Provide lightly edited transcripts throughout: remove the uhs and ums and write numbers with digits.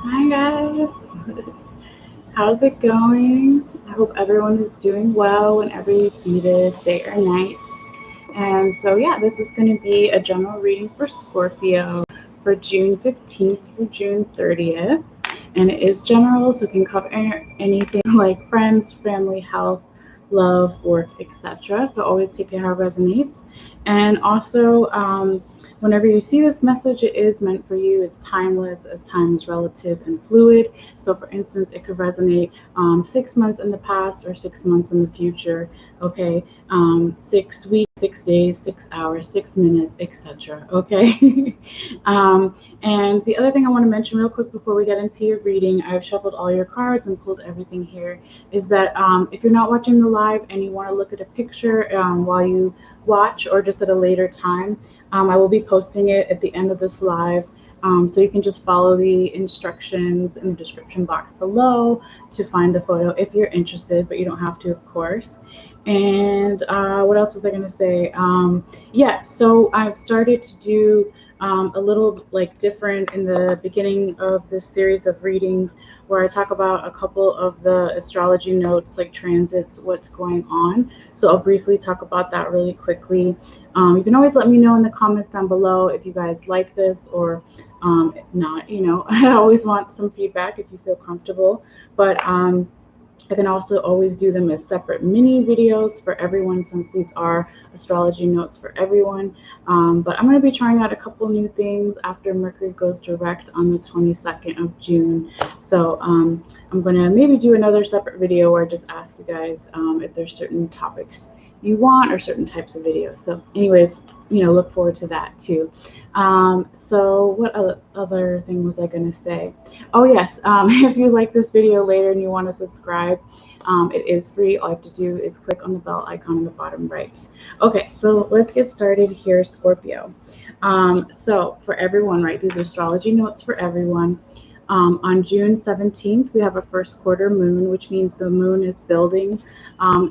Hi guys, how's it going? I hope everyone is doing well whenever you see this, day or night. And so, yeah, this is going to be a general reading for Scorpio for June 15th through June 30th. And it is general, so it can cover anything like friends, family, health, love, work, etc. So always take it how it resonates. And also, whenever you see this message, it is meant for you. It's timeless, as time is relative and fluid. So, for instance, it could resonate 6 months in the past or 6 months in the future. Okay, 6 weeks, 6 days, 6 hours, 6 minutes, etc. Okay. And the other thing I want to mention real quick before we get into your reading, I've shuffled all your cards and pulled everything here, is that if you're not watching the live and you want to look at a picture while you watch or just at a later time, I will be posting it at the end of this live. So you can just follow the instructions in the description box below to find the photo if you're interested, but you don't have to, of course. And what else was I going to say? Yeah, so I've started to do a little like different in the beginning of this series of readings where I talk about a couple of the astrology notes, like transits, what's going on. So I'll briefly talk about that really quickly. You can always let me know in the comments down below if you guys like this or not. I always want some feedback if you feel comfortable. But I can also always do them as separate mini videos for everyone since these are astrology notes for everyone. But I'm going to be trying out a couple new things after Mercury goes direct on the 22nd of June. So I'm going to maybe do another separate video where I just ask you guys if there's certain topics you want or certain types of videos. So anyway, look forward to that too. So what other thing was I going to say? Oh yes, if you like this video later and you want to subscribe, it is free. All you have to do is click on the bell icon in the bottom right. Okay, so let's get started here, Scorpio. So for everyone, right, these are astrology notes for everyone. On June 17th, we have a first quarter moon, which means the moon is building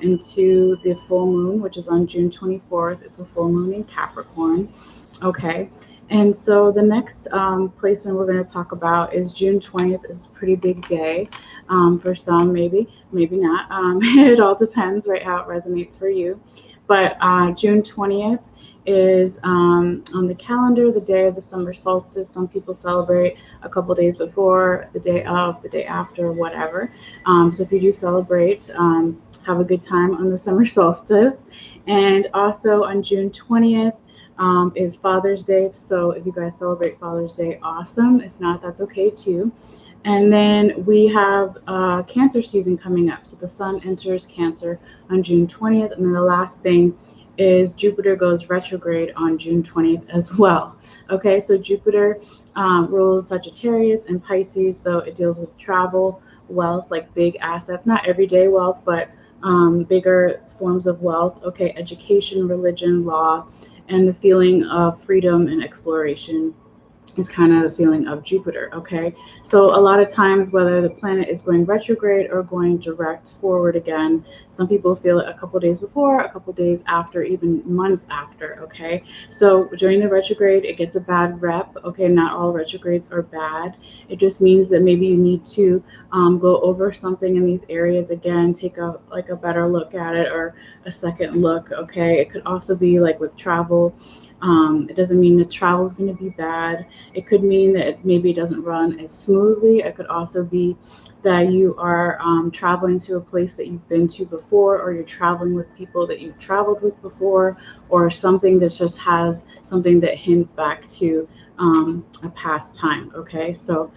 into the full moon, which is on June 24th. It's a full moon in Capricorn. Okay. And so the next placement we're going to talk about is June 20th. Is a pretty big day for some, maybe not. It all depends, right, how it resonates for you. But June 20th is on the calendar, the day of the summer solstice. Some people celebrate a couple days before, the day of, the day after, whatever. So if you do celebrate, have a good time on the summer solstice. And also on June 20th, is Father's Day. So if you guys celebrate Father's Day, awesome. If not, that's okay too. And then we have Cancer season coming up. So the sun enters Cancer on June 20th. And then the last thing is Jupiter goes retrograde on June 20th as well. Okay, so Jupiter rules Sagittarius and Pisces. So it deals with travel, wealth, like big assets, not everyday wealth, but bigger forms of wealth. Okay, education, religion, law, and the feeling of freedom and exploration is kind of the feeling of Jupiter. Okay, so a lot of times, whether the planet is going retrograde or going direct forward again, some people feel it a couple days before, a couple days after, even months after. Okay, so during the retrograde, it gets a bad rep. Okay, not all retrogrades are bad. It just means that maybe you need to go over something in these areas again, take a better look at it or a second look. Okay, it could also be like with travel. It doesn't mean that travel is going to be bad. It could mean that maybe it doesn't run as smoothly. It could also be that you are traveling to a place that you've been to before, or you're traveling with people that you've traveled with before, or something that just has something that hints back to a past time. Okay, so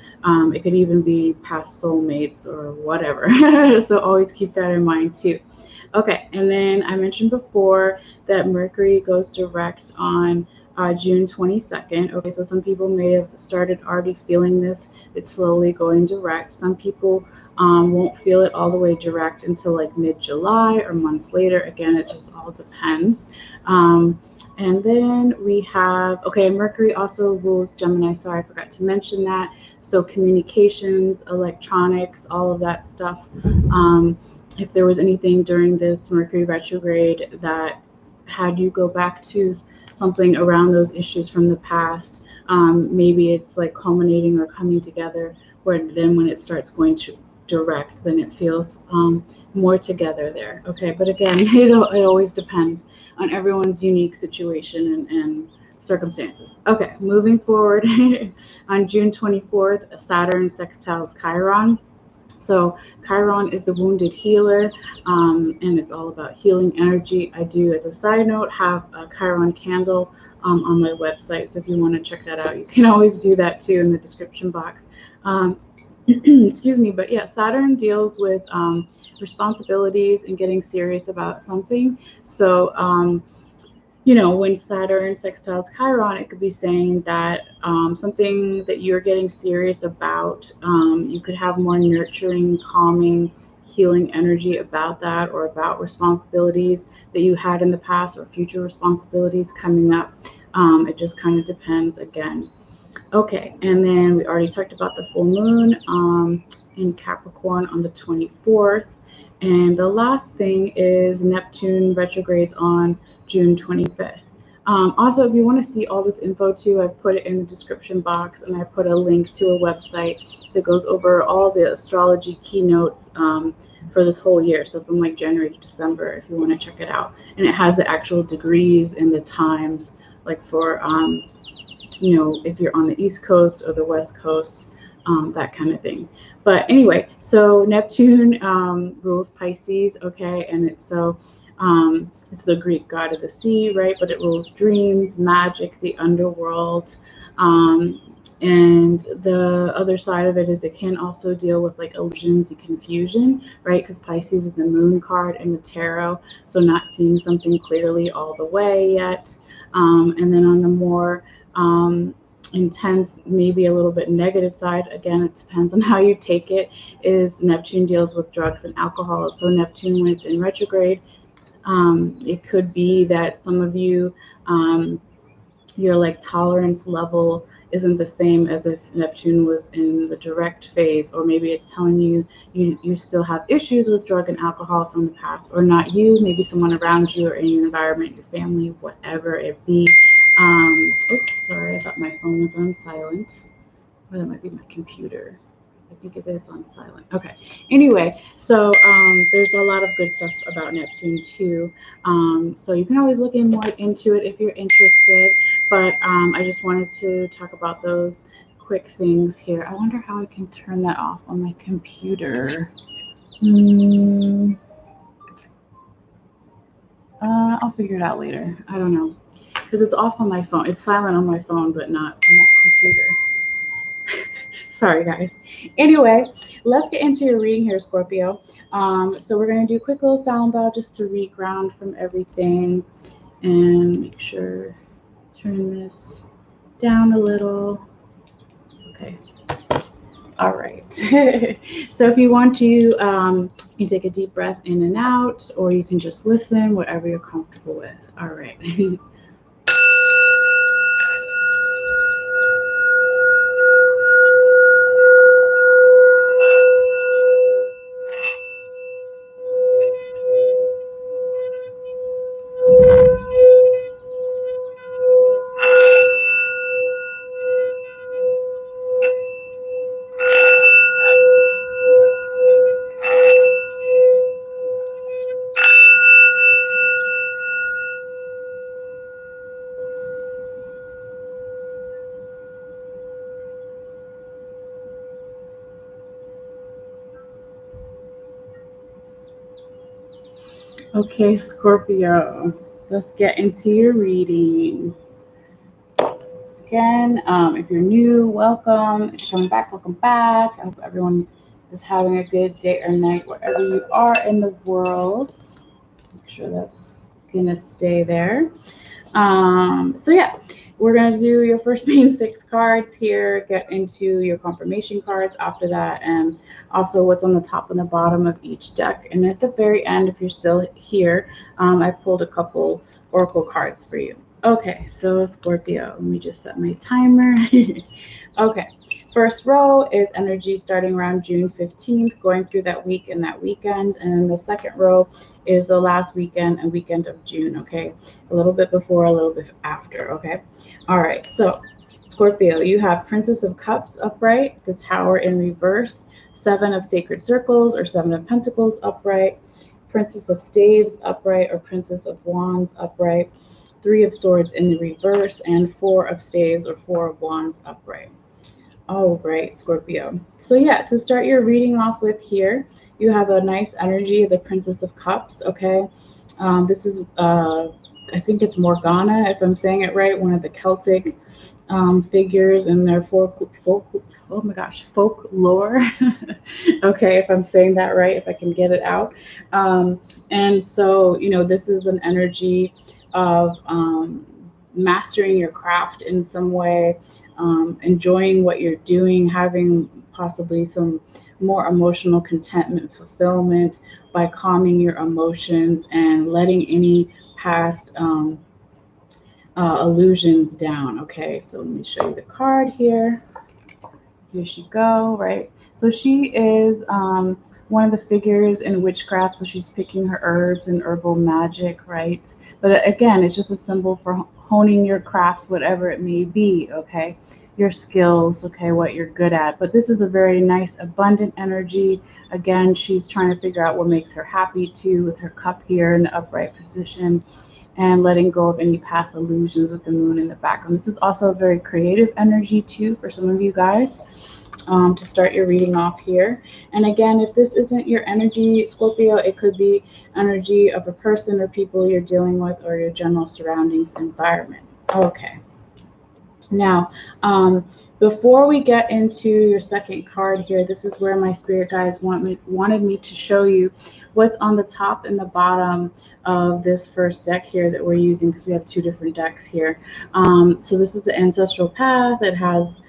it could even be past soulmates or whatever. So always keep that in mind too. Okay, and then I mentioned before that Mercury goes direct on June 22nd. Okay, so some people may have started already feeling this. It's slowly going direct. Some people won't feel it all the way direct until like mid-July or months later. Again, it just all depends. And then we have, okay, Mercury also rules Gemini. Sorry, I forgot to mention that. So communications, electronics, all of that stuff. If there was anything during this Mercury retrograde that had you go back to something around those issues from the past, maybe it's like culminating or coming together where then when it starts going to direct, then it feels more together there. Okay, but again, it always depends on everyone's unique situation and circumstances. Okay, moving forward, on June 24th, Saturn sextiles Chiron. So Chiron is the wounded healer, and it's all about healing energy. I do, as a side note, have a Chiron candle on my website. So if you want to check that out, you can always do that too in the description box. Excuse me, but yeah, Saturn deals with responsibilities and getting serious about something. So when Saturn sextiles Chiron, it could be saying that something that you're getting serious about, you could have more nurturing, calming, healing energy about that, or about responsibilities that you had in the past or future responsibilities coming up. It just kind of depends again. Okay, and then we already talked about the full moon in Capricorn on the 24th. And the last thing is Neptune retrogrades on June 25th. Also, if you want to see all this info too, I've put it in the description box, and I put a link to a website that goes over all the astrology keynotes for this whole year. So from like January to December, if you want to check it out. And it has the actual degrees and the times, like for if you're on the East Coast or the West Coast, that kind of thing. But anyway, so Neptune rules Pisces, okay, and it's the Greek god of the sea, right? But it rules dreams, magic, the underworld, and the other side of it is it can also deal with like illusions and confusion, right? Because Pisces is the moon card in the tarot, so not seeing something clearly all the way yet. And then on the more intense, maybe a little bit negative side, again, it depends on how you take it, is Neptune deals with drugs and alcohol. So Neptune, when it's in retrograde, it could be that some of you, your like tolerance level isn't the same as if Neptune was in the direct phase, or maybe it's telling you you still have issues with drug and alcohol from the past, or not you, maybe someone around you or in your environment, your family, whatever it be. Oops, sorry, I thought my phone was on silent. Or that might be my computer. I think it is on silent. Okay. Anyway, so there's a lot of good stuff about Neptune too. So you can always look in more into it if you're interested. But I just wanted to talk about those quick things here. I wonder how I can turn that off on my computer. I'll figure it out later. I don't know. Because it's off on my phone. It's silent on my phone, but not on my computer. Sorry, guys. Anyway, let's get into your reading here, Scorpio. So we're going to do a quick little sound bow just to reground from everything and make sure, turn this down a little. Okay. All right. So if you want to, you can take a deep breath in and out, or you can just listen, whatever you're comfortable with. All right. Okay, Scorpio, let's get into your reading. Again, if you're new, welcome. If you're coming back, welcome back. I hope everyone is having a good day or night wherever you are in the world. Make sure that's gonna stay there. So yeah, we're gonna do your first main 6 cards here, get into your confirmation cards after that, and also what's on the top and the bottom of each deck. And at the very end, if you're still here, I pulled a couple oracle cards for you. Okay, so Scorpio, let me just set my timer. Okay, first row is energy starting around June 15th, going through that week and that weekend. And then the second row is the last weekend and weekend of June, okay? A little bit before, a little bit after, okay? All right, so Scorpio, you have Princess of Cups upright, the Tower in reverse, Seven of Sacred Circles or Seven of Pentacles upright, Princess of Staves upright or Princess of Wands upright, Three of Swords in the reverse, and Four of Staves or Four of Wands upright. All right, Scorpio. So yeah, to start your reading off with here, you have a nice energy of the Princess of Cups, okay? This is, I think it's Morgana, if I'm saying it right, one of the Celtic figures in their oh my gosh, folklore. Okay, if I'm saying that right, if I can get it out. And so, you know, this is an energy of mastering your craft in some way, enjoying what you're doing, having possibly some more emotional contentment, fulfillment by calming your emotions and letting any past illusions down. Okay, so let me show you the card here. Here she go, right? So she is one of the figures in witchcraft, so she's picking her herbs and herbal magic, right? But again, it's just a symbol for honing your craft, whatever it may be, okay? Your skills, okay, what you're good at. But this is a very nice, abundant energy. Again, she's trying to figure out what makes her happy too, with her cup here in the upright position, and letting go of any past illusions with the moon in the background. This is also a very creative energy too for some of you guys, to start your reading off here. And again, if this isn't your energy, Scorpio, it could be energy of a person or people you're dealing with, or your general surroundings environment. Okay. Now, before we get into your second card here, this is where my spirit guides wanted me to show you what's on the top and the bottom of this first deck here that we're using, because we have two different decks here. So this is the ancestral path. It has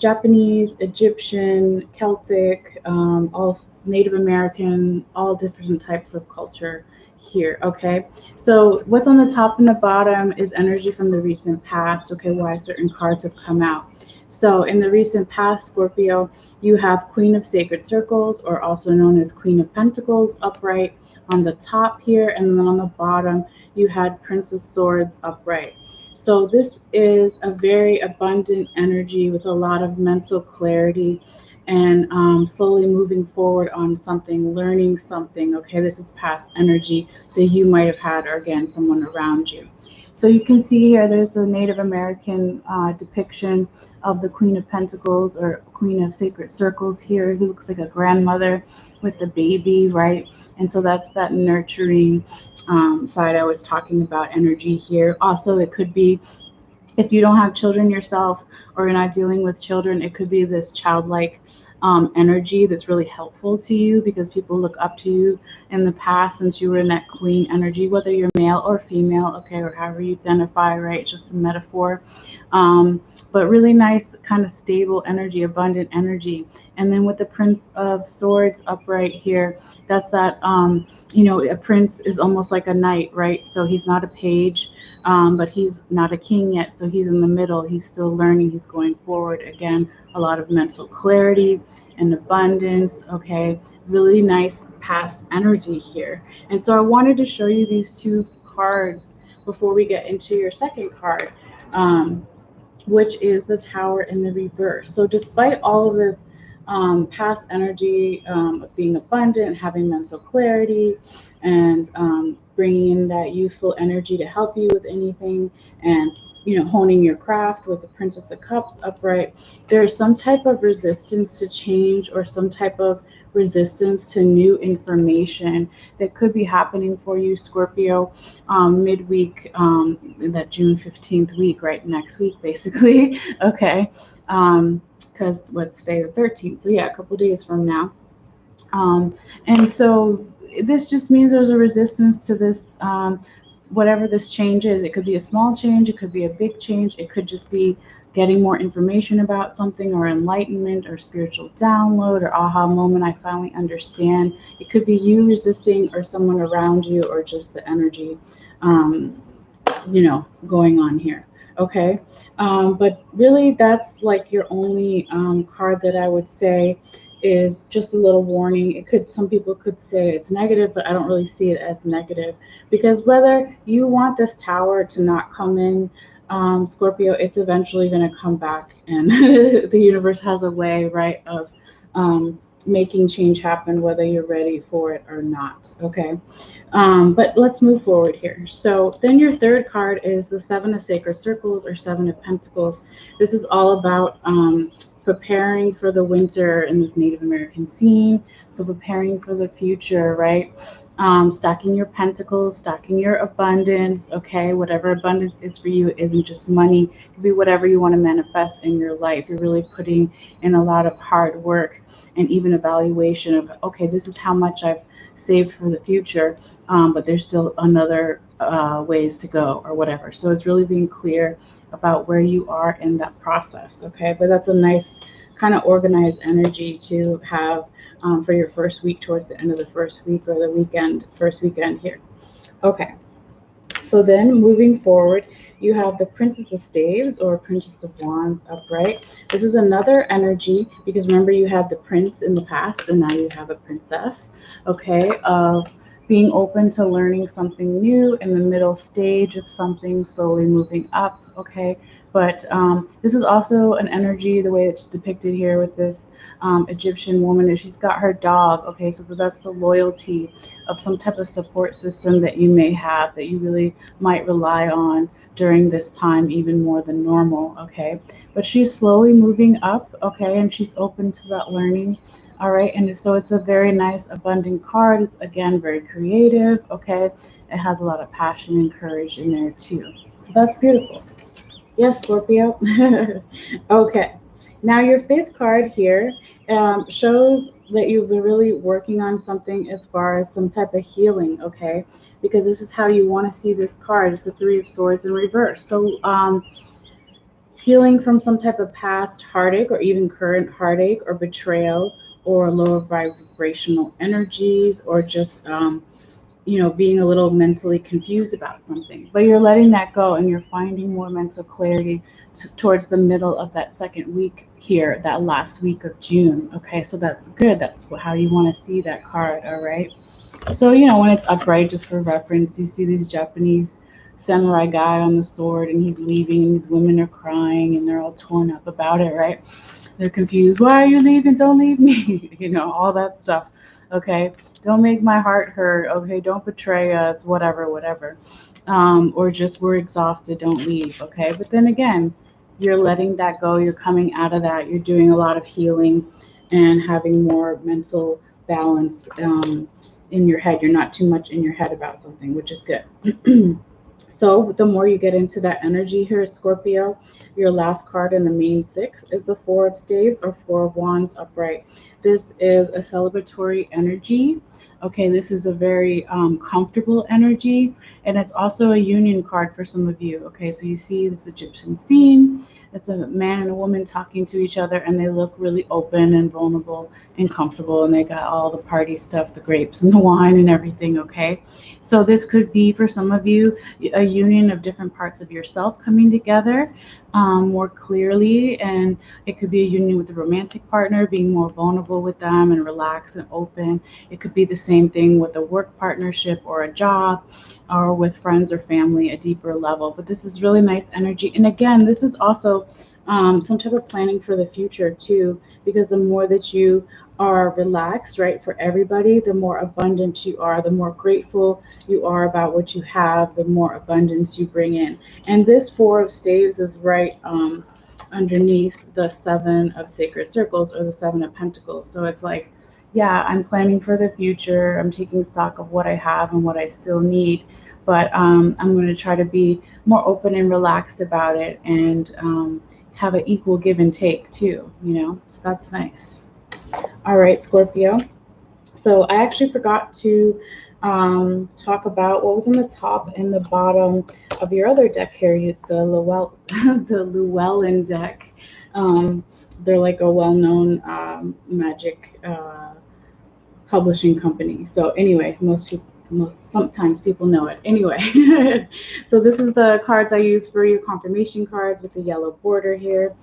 Japanese, Egyptian, Celtic, all Native American, all different types of culture here. Okay, so what's on the top and the bottom is energy from the recent past. Okay, why certain cards have come out. So in the recent past, Scorpio, you have Queen of Sacred Circles, or also known as Queen of Pentacles, upright on the top here, and then on the bottom you had Prince of Swords upright. So this is a very abundant energy with a lot of mental clarity, and slowly moving forward on something, learning something. Okay, this is past energy that you might have had, or again, someone around you. So you can see here, there's a Native American depiction of the Queen of Pentacles, or Queen of Sacred Circles here. It looks like a grandmother with the baby, right? And so that's that nurturing side I was talking about, energy here. Also, it could be, if you don't have children yourself, or you're not dealing with children, it could be this childlike energy that's really helpful to you, because people look up to you in the past since you were in that queen energy, whether you're male or female, okay, or however you identify, right? Just a metaphor. But really nice, kind of stable energy, abundant energy. And then with the Prince of Swords upright here, that's that, you know, a prince is almost like a knight, right? So he's not a page, but he's not a king yet, so he's in the middle. He's still learning. He's going forward. Again, a lot of mental clarity and abundance. Okay, really nice past energy here. And so I wanted to show you these two cards before we get into your second card, which is the Tower in the reverse. So despite all of this past energy of being abundant, having mental clarity, and bringing in that youthful energy to help you with anything, and, you know, honing your craft with the Princess of Cups upright, there's some type of resistance to change, or some type of resistance to new information that could be happening for you, Scorpio, midweek, in that June 15th week, right? Next week, basically. Okay. Because what's today, the 13th? So yeah, a couple days from now. And so this just means there's a resistance to this, whatever this change is. It could be a small change, it could be a big change, it could just be getting more information about something, or enlightenment, or spiritual download, or aha moment, I finally understand. It could be you resisting, or someone around you, or just the energy, you know, going on here. Okay, but really that's like your only card that I would say is just a little warning. It could, some people could say it's negative, but I don't really see it as negative, because whether you want this tower to not come in Scorpio, it's eventually going to come back, and the universe has a way, right, of making change happen, whether you're ready for it or not. Okay. But let's move forward here. So then your third card is the Seven of Sacred Circles, or Seven of Pentacles. This is all about preparing for the winter in this Native American scene. So preparing for the future, right? Stacking your pentacles, stacking your abundance. Okay, whatever abundance is for you, it isn't just money. It could be whatever you want to manifest in your life. You're really putting in a lot of hard work and even evaluation of, okay, this is how much I've saved for the future, but there's still another ways to go, or whatever. So it's really being clear about where you are in that process. Okay, but that's a nice kind of organized energy to have for your first week, towards the end of the first week, or the weekend, first weekend here. Okay, so then moving forward, you have the Princess of Staves, or Princess of Wands upright. This is another energy, because remember, you had the prince in the past and now you have a princess. Okay, of being open to learning something new, in the middle stage of something, slowly moving up. Okay, but this is also an energy, the way it's depicted here with this Egyptian woman, is she's got her dog. Okay, so that's the loyalty of some type of support system that you may have, that you really might rely on during this time, even more than normal. Okay, but she's slowly moving up. Okay, and she's open to that learning. All right, and so it's a very nice abundant card. It's, again, very creative. Okay, it has a lot of passion and courage in there too, so that's beautiful. Yes, Scorpio. Okay, now your fifth card here shows that you've been really working on something as far as some type of healing. Okay, because this is how you want to see this card. It's the Three of Swords in reverse. So healing from some type of past heartache, or even current heartache or betrayal, or lower vibrational energies, or just being a little mentally confused about something, but you're letting that go, and you're finding more mental clarity towards the middle of that second week here, that last week of June. Okay, so that's good. That's how you want to see that card. All right, so when it's upright, just for reference, you see these Japanese samurai guy on the sword, and he's leaving, and these women are crying, and they're all torn up about it, right? They're confused. Why are you leaving? Don't leave me. All that stuff. Okay, don't make my heart hurt. Okay, don't betray us. Whatever, whatever. Or just, we're exhausted. Don't leave. Okay, but then again, you're letting that go. You're coming out of that. You're doing a lot of healing and having more mental balance in your head. You're not too much in your head about something, which is good. So the more you get into that energy here, Scorpio, your last card in the main six is the Four of Staves, or Four of Wands upright. This is a celebratory energy. Okay, this is a very comfortable energy, and it's also a union card for some of you. Okay, so you see this Egyptian scene. It's a man and a woman talking to each other, and they look really open and vulnerable and comfortable, and they got all the party stuff, the grapes and the wine and everything. Okay, so this could be, for some of you, a union of different parts of yourself coming together more clearly, and it could be a union with a romantic partner, being more vulnerable with them and relaxed and open. It could be the same thing with a work partnership or a job, or with friends or family, a deeper level. But this is really nice energy, and again, this is also some type of planning for the future too, because the more that you are relaxed, right, for everybody, the more abundant you are, the more grateful you are about what you have, the more abundance you bring in. And this Four of Staves is right underneath the Seven of Sacred Circles, or the Seven of Pentacles. So it's like, yeah, I'm planning for the future. I'm taking stock of what I have and what I still need. But I'm going to try to be more open and relaxed about it, and have an equal give and take too, so that's nice. All right, Scorpio. So I actually forgot to talk about what was on the top and the bottom of your other deck here, the Llewellyn deck. They're like a well-known magic publishing company. So anyway, most sometimes people know it anyway. So this is the cards I use for your confirmation cards with the yellow border here.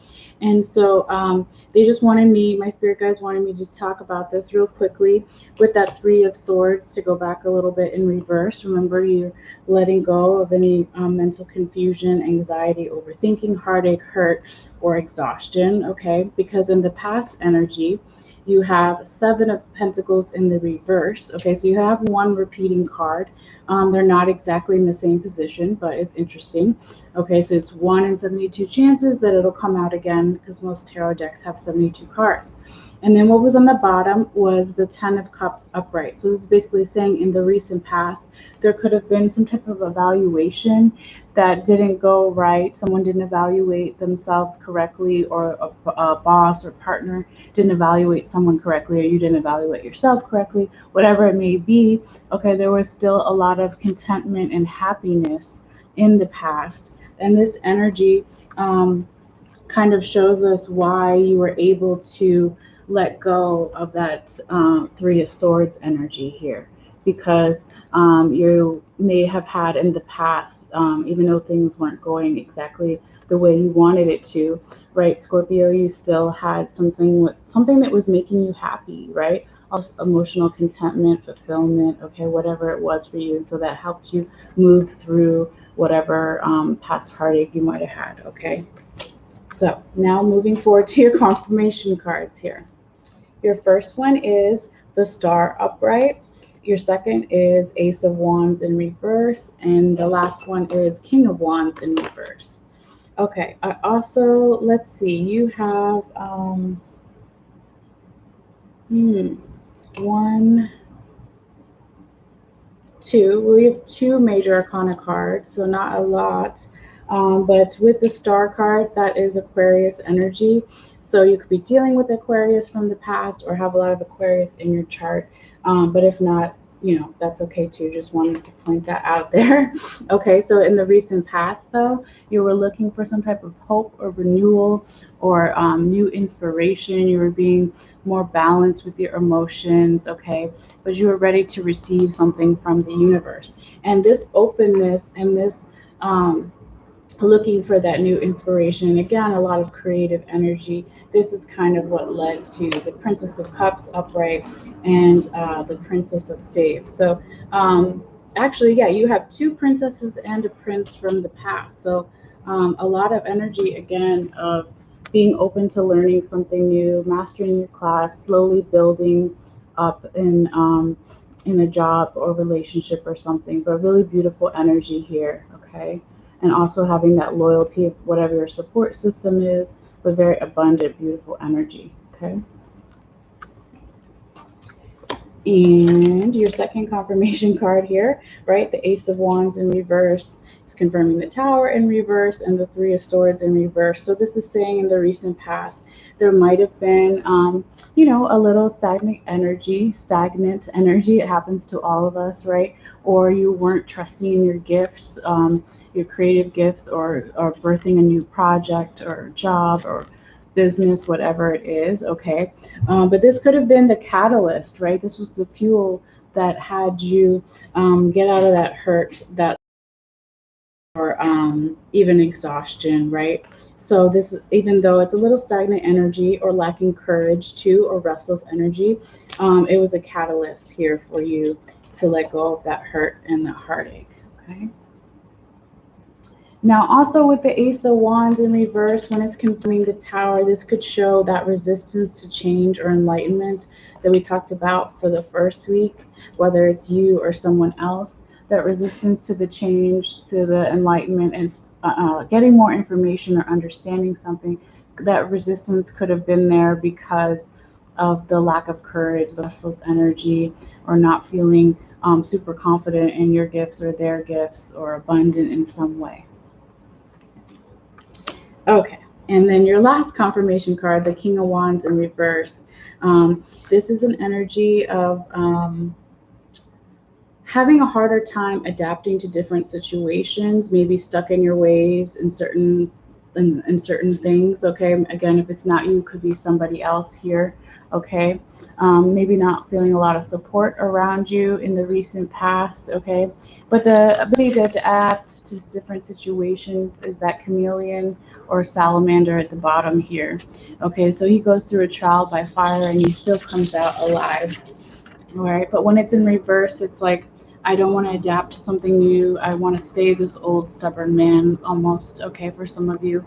And so they just wanted me, my spirit guides wanted me to talk about this real quickly with that Three of Swords, to go back a little bit in reverse. Remember, you're letting go of any mental confusion, anxiety, overthinking, heartache, hurt, or exhaustion, okay? Because in the past energy, you have Seven of Pentacles in the reverse. Okay, so you have one repeating card. They're not exactly in the same position, but it's interesting. Okay, so it's 1 in 72 chances that it'll come out again, because most tarot decks have 72 cards. And then what was on the bottom was the Ten of Cups upright. So this is basically saying in the recent past, there could have been some type of evaluation that didn't go right. Someone didn't evaluate themselves correctly, or a boss or partner didn't evaluate someone correctly, or you didn't evaluate yourself correctly, whatever it may be. Okay, there was still a lot of contentment and happiness in the past. And this energy kind of shows us why you were able to let go of that Three of Swords energy here, because you may have had in the past, even though things weren't going exactly the way you wanted it to, right, Scorpio, you still had something that was making you happy, right? Also, emotional contentment, fulfillment, okay, whatever it was for you. And so that helped you move through whatever past heartache you might have had, okay? So now moving forward to your confirmation cards here. Your first one is the Star upright. Your second is Ace of Wands in reverse. And the last one is King of Wands in reverse. Okay, I also, let's see, you have one, two. We have two major arcana cards, so not a lot. But with the Star card, that is Aquarius energy. So you could be dealing with Aquarius from the past, or have a lot of Aquarius in your chart. But if not, that's okay too. Just wanted to point that out there. Okay, so in the recent past, though, you were looking for some type of hope or renewal, or new inspiration. You were being more balanced with your emotions, okay? But you were ready to receive something from the universe. And this openness and this looking for that new inspiration, again, a lot of creative energy. This is kind of what led to the Princess of Cups upright and the Princess of Staves. So actually, yeah, you have two princesses and a prince from the past. So a lot of energy, again, of being open to learning something new, mastering your class, slowly building up in a job or relationship or something. But really beautiful energy here, okay? And also having that loyalty of whatever your support system is, but very abundant, beautiful energy, okay? And your second confirmation card here, right? The Ace of Wands in reverse is confirming the Tower in reverse and the Three of Swords in reverse. So this is saying in the recent past, there might have been, a little stagnant energy. It happens to all of us, right? Or you weren't trusting in your gifts, your creative gifts, or birthing a new project or job or business, whatever it is, okay? But this could have been the catalyst, right? This was the fuel that had you get out of that hurt, that or even exhaustion, right? So this, even though it's a little stagnant energy or lacking courage too, or restless energy, it was a catalyst here for you to let go of that hurt and that heartache, okay? Now, also with the Ace of Wands in reverse, when it's confirming the Tower, this could show that resistance to change or enlightenment that we talked about for the first week, whether it's you or someone else, that resistance to the change, to the enlightenment, and getting more information or understanding something. That resistance could have been there because of the lack of courage, restless energy, or not feeling super confident in your gifts or their gifts, or abundant in some way. Okay, and then your last confirmation card, the King of Wands in reverse. This is an energy of having a harder time adapting to different situations, maybe stuck in your ways in certain in certain things. Okay, again, if it's not you, it could be somebody else here. Okay, maybe not feeling a lot of support around you in the recent past. Okay, but the ability to adapt to different situations is that chameleon or salamander at the bottom here. Okay, so he goes through a trial by fire and he still comes out alive. All right, but when it's in reverse, it's like, I don't want to adapt to something new. I want to stay this old stubborn man almost. Okay, for some of you.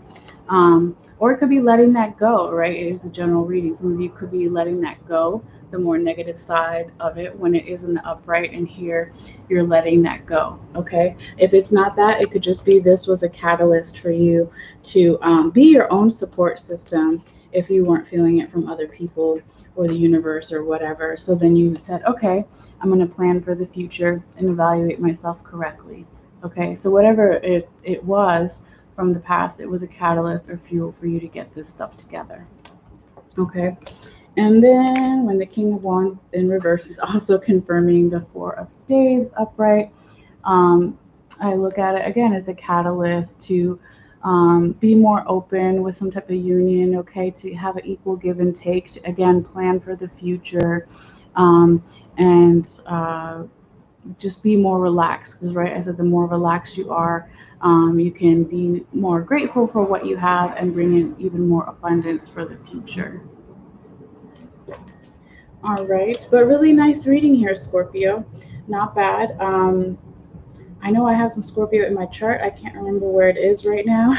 Or it could be letting that go, right? It is a general reading. Some of you could be letting that go, the more negative side of it when it is in the upright, and here you're letting that go. Okay, if it's not that, it could just be this was a catalyst for you to be your own support system if you weren't feeling it from other people or the universe or whatever. So then you said, okay, I'm going to plan for the future and evaluate myself correctly. Okay, so whatever it was from the past, it was a catalyst or fuel for you to get this stuff together. Okay, and then when the King of Wands in reverse is also confirming the Four of Staves upright, I look at it again as a catalyst to be more open with some type of union, okay, to have an equal give and take, to again plan for the future, and just be more relaxed. Because, right, I said the more relaxed you are, you can be more grateful for what you have and bring in even more abundance for the future. All right, but really nice reading here, Scorpio. Not bad. I know I have some Scorpio in my chart. I can't remember where it is right now.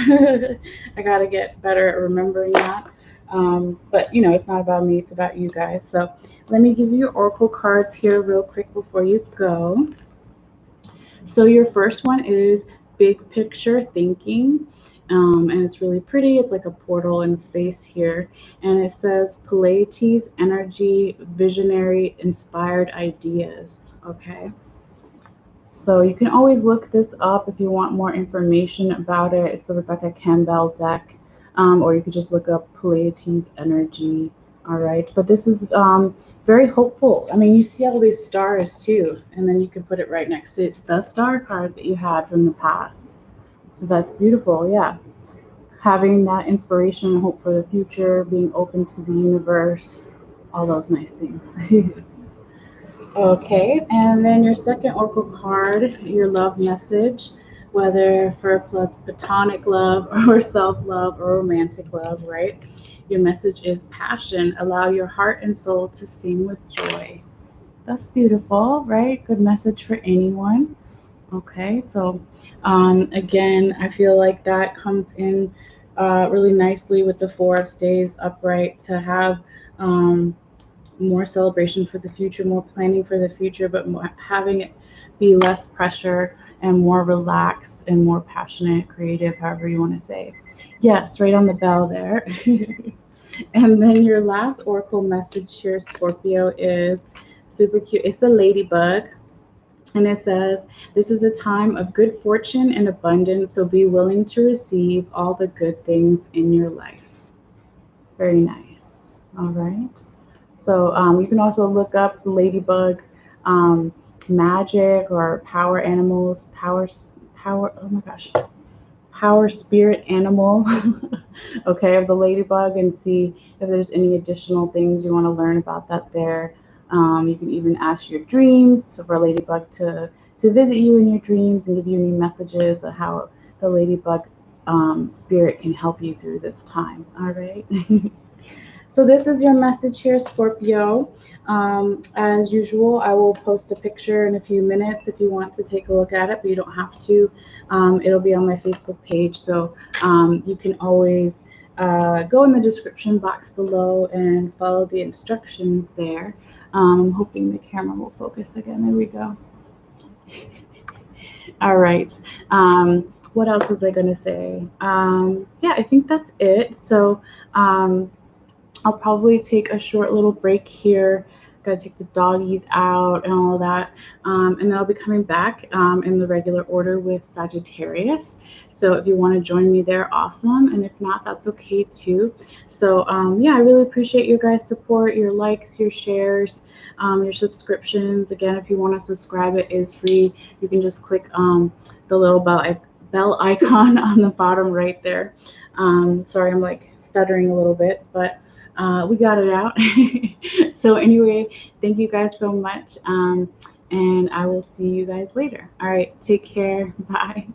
I got to get better at remembering that. But, you know, it's not about me. It's about you guys. So let me give you your oracle cards here real quick before you go. So your first one is big picture thinking. And it's really pretty. It's like a portal in space here. And it says Pleiades energy, visionary, inspired ideas. Okay. So you can always look this up if you want more information about it. It's the Rebecca Campbell deck, or you could just look up Pleiades energy. All right, but this is very hopeful. I mean, you see all these stars too, and then you can put it right next to the star card that you had from the past. So that's beautiful, yeah. Having that inspiration and hope for the future, being open to the universe, all those nice things. Okay, and then your second oracle card, your love message, whether for platonic love or self-love or romantic love, right? Your message is passion. Allow your heart and soul to sing with joy. That's beautiful, right? Good message for anyone. Okay, so again, I feel like that comes in really nicely with the Four of Staves upright, to have more celebration for the future, more planning for the future, but more, having it be less pressure and more relaxed and more passionate, creative, however you want to say. Yes, right on the bell there. And then your last oracle message here, Scorpio, is super cute. It's the ladybug. And it says, this is a time of good fortune and abundance, so be willing to receive all the good things in your life. Very nice. All right. So you can also look up the ladybug magic or power animals, power, oh my gosh, power spirit animal, okay, of the ladybug, and see if there's any additional things you want to learn about that there. You can even ask your dreams for a ladybug to visit you in your dreams and give you any messages of how the ladybug spirit can help you through this time. All right. So this is your message here, Scorpio. As usual, I will post a picture in a few minutes if you want to take a look at it, but you don't have to. It'll be on my Facebook page, so you can always go in the description box below and follow the instructions there. I'm hoping the camera will focus again. There we go. All right. What else was I going to say? Yeah, I think that's it. So I'll probably take a short little break here. Gotta take the doggies out and all that. And then I'll be coming back in the regular order with Sagittarius. So if you want to join me there, awesome. And if not, that's okay too. So yeah, I really appreciate your guys' support, your likes, your shares, your subscriptions. Again, if you want to subscribe, it is free. You can just click the little bell bell icon on the bottom right there. Sorry, I'm like stuttering a little bit, but we got it out. So anyway, thank you guys so much. And I will see you guys later. All right, take care. Bye.